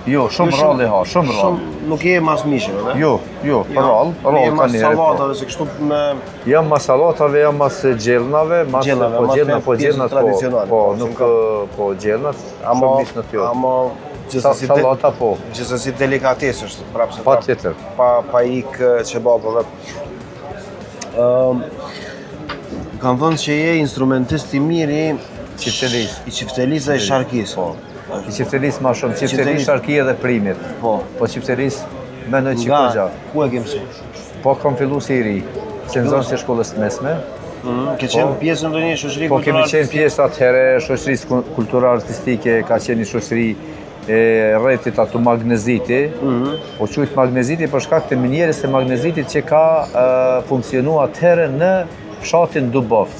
Jo, shumë rrallë ha, shumë rrallë. Nuk je mas mishë, dhe? Jo, rrallë ka mas një herë. salatave, se kështu me... Jam mas salatave, jam mas gjellnave, tradicionale. Po, nuk po gjellnat, shumë mishë në tjo. Salata po. Gjithsesi delikates është, prapë se pa tjetër. Pa ikë qebabove. Kanë thënë që je instrumentist i mirë i qiftelis dhe i sharkis. I qiftelis ma shumë, qiftelis, sharki edhe primit. Po qiftelis menoj që ko gjatë. Ku e kemë si? Po kam fillu si i ri, cenzorës e shkollës të mesme. Ke qenë pjesë në një shoqëri kulturale? Po kemi qenë pjesë atëhere shoqërisë kulturale artistike, ka qenë një shoqëri e rretit ato Magneziti, o quajt Magneziti për shkak të minjerës së Magnezitit që ka funksionu atëhere në fshatin Dubovc.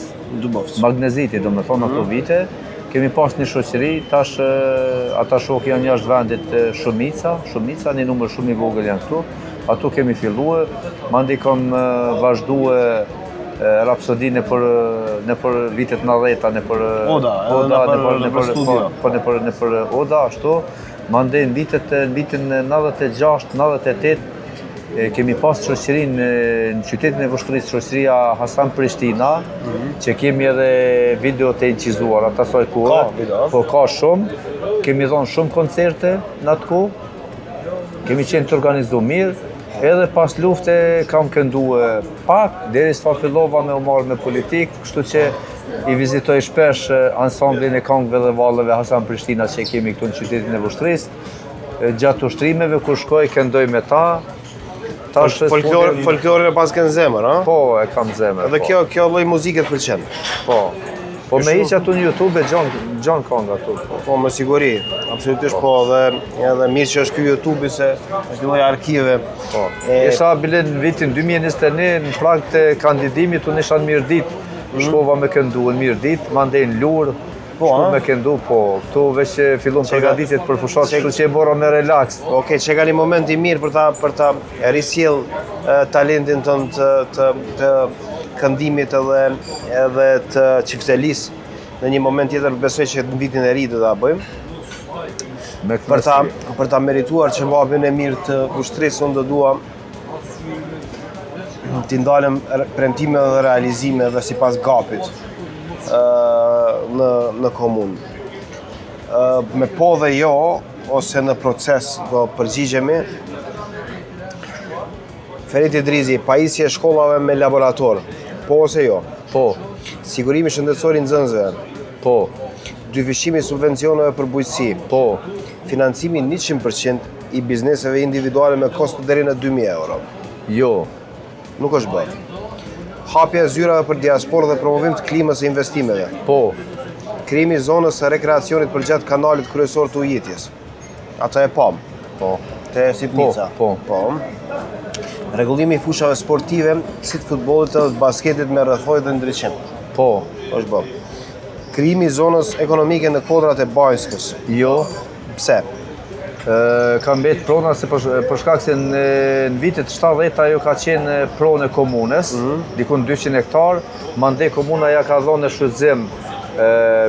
Magneziti, do me thonë ato vite. Kemi pas një shoqëri, tash ata shokë janë jashtë vendit Shumica, një numër shumë i vogël janë këtu. Ato kemi filluar, mandi kam vazhduar rapsodi në për vitet 90-ta, në për Oda, ashtu. Mandi në vitin 96-98, kemi pas shoqërin në qytetin e Vështrisë, shoqëria Hasan Prishtina, që kemi edhe video të incizuar atë asaj kohë. Po ka shumë, kemi dhonë shumë koncerte në atë kohë, kemi qenë të organizu mirë, edhe pas lufte kam këndu pak, deri sa fillova me u marrë me politikë, kështu që i vizitoj shpesh ansamblin e këngëve dhe vallëve Hasan Prishtina që kemi këtu në qytetin e Vështrisë. Gjatë ushtrimeve, kur shkoj, këndoj me ta. Folklore pas kënë zemër, a? Po, e kam zemër. Edhe kjo lloj muzike të pëlqen? Po me iq atu në YouTube e gjon këngë atu. Po, me siguri, absolutisht po, edhe mirë që është ky YouTube se është një lloj arkive. Po, isha bilen në vitin 2021 në prag të kandidimit, unë isha në Mirdit, shkova me këndu në Mirdit, mandej në Lurë, shku me këndu, po, këtu veç që fillon përgatitit për fushat, kështu që e bora me relax. Okej, që ka një moment i mirë për ta risjell talentin tënd të këndimit edhe të qiftelis. Në një moment tjetër besoj që në vitin e ri do ta bëjmë. Për ta merituar qebabin e mirë të Vështrisë, unë do dua t'i ndalem premtime dhe realizime dhe sipas gapit në komunë. Me po dhe jo, ose në proces do përgjigjemi. Ferit Idrizi, pajisje shkollave me laborator, po ose jo? Po. Sigurimi shëndetësor i nxënësve? Po. Dyfishimi subvencioneve për bujqësi? Po. Financimi 100% i bizneseve individuale me kosto deri në 2.000 euro? Jo. Nuk është bërë. Hapja e zyrave për diasporë dhe promovim të klimës e investimeve? Po. Krijimi zonës së rekreacionit përgjatë kanalit kryesor të ujitjes? Ata e pam? Po. Te Sipnica? Po. Rregullimi i fushave sportive, si të futbollit edhe të basketit me rrethoj dhe ndriçim? Po. Është bërë. Krijimi i zonës ekonomike në kodrat e Bajskës? Jo. Pse? Ka mbet prona se për shkak se në vitet 70 ajo ka qenë pronë e komunës, dikun 200 hektar, mande komuna ja ka dhënë shfrytëzim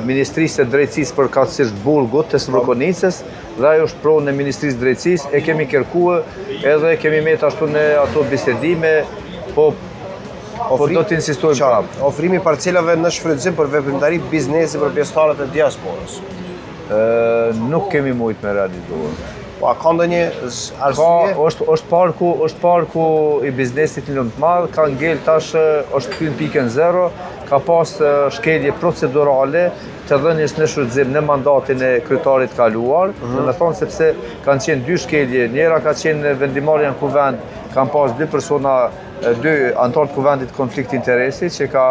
Ministrisë së Drejtësisë për katësisht Burgut të Smrkonicës, dhe ajo është pronë e Ministrisë së Drejtësisë, e kemi kërkuar edhe kemi met ashtu në ato bisedime, po do të insistojmë prapë. Ofrimi parcelave në shfrytëzim për veprimtari biznesi për pjesëtarët e diasporës? Nuk kemi mujt me realizuar. Po, a ka ndonjë arsye? Është parku i biznesit në të madh, ka ngel tash, është hyrë në pikën 0, ka pas shkelje procedurale të dhënies në shfrytëzim në mandatin e kryetarit kaluar, do të thonë sepse kanë qenë 2 shkelje, njëra ka qenë vendimarrja në kuvend, kanë pas 2 persona, 2 anëtar të kuvendit konflikt interesi që ka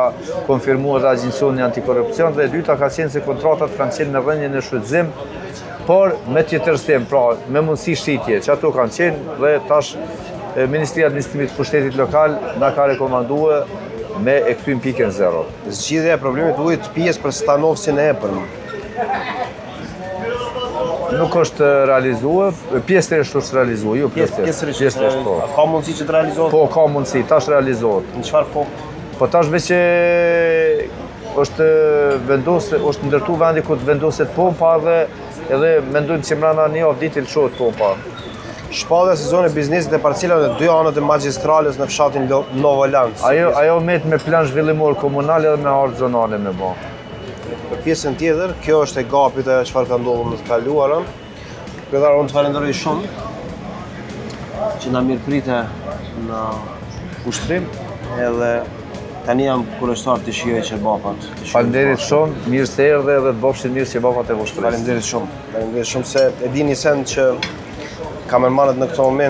konfirmuar dhe Agjencioni Antikorrupsion, dhe e dyta ka qenë se kontratat kanë qenë në dhënien në shfrytëzim, por me tjetërsim, pra me mundësi shitje, që ato kanë qenë dhe tash Ministria e Administrimit të Pushtetit Lokal na ka rekomanduar me e kthym pikën 0. Zgjidhja e problemit ujit pjesë për stanovsin e epërm? Nuk është realizuar, pjesërisht është realizuar, jo pjesërisht po. Ka mundësi që të realizohet? Po, ka mundësi, tash realizohet. Në çfarë formë? Po tash veç që është ndërtu vendi ku të vendoset pompa dhe edhe mendojmë që mbrana një javë ditë lëshohet pompa. Shpallja e sezonit biznesit e parcelave në 2 anët e magjistrales në fshatin Novoland. Ajo met me plan zhvillimor komunal edhe me ardhë zonale me bo. Për pjesën tjetër, kjo është e gapit e çfarë ka ndodhur në të kaluarën. Kryetar, unë të falenderoj shumë që na mirëprite në ushtrim, edhe tani jam kurioztar të shijoj çerbapat. Faleminderit shumë, mirë se erdhe dhe të bofshin mirë çerbapat e vostra. Faleminderit shumë se e dini sen që kamermanët në këto moment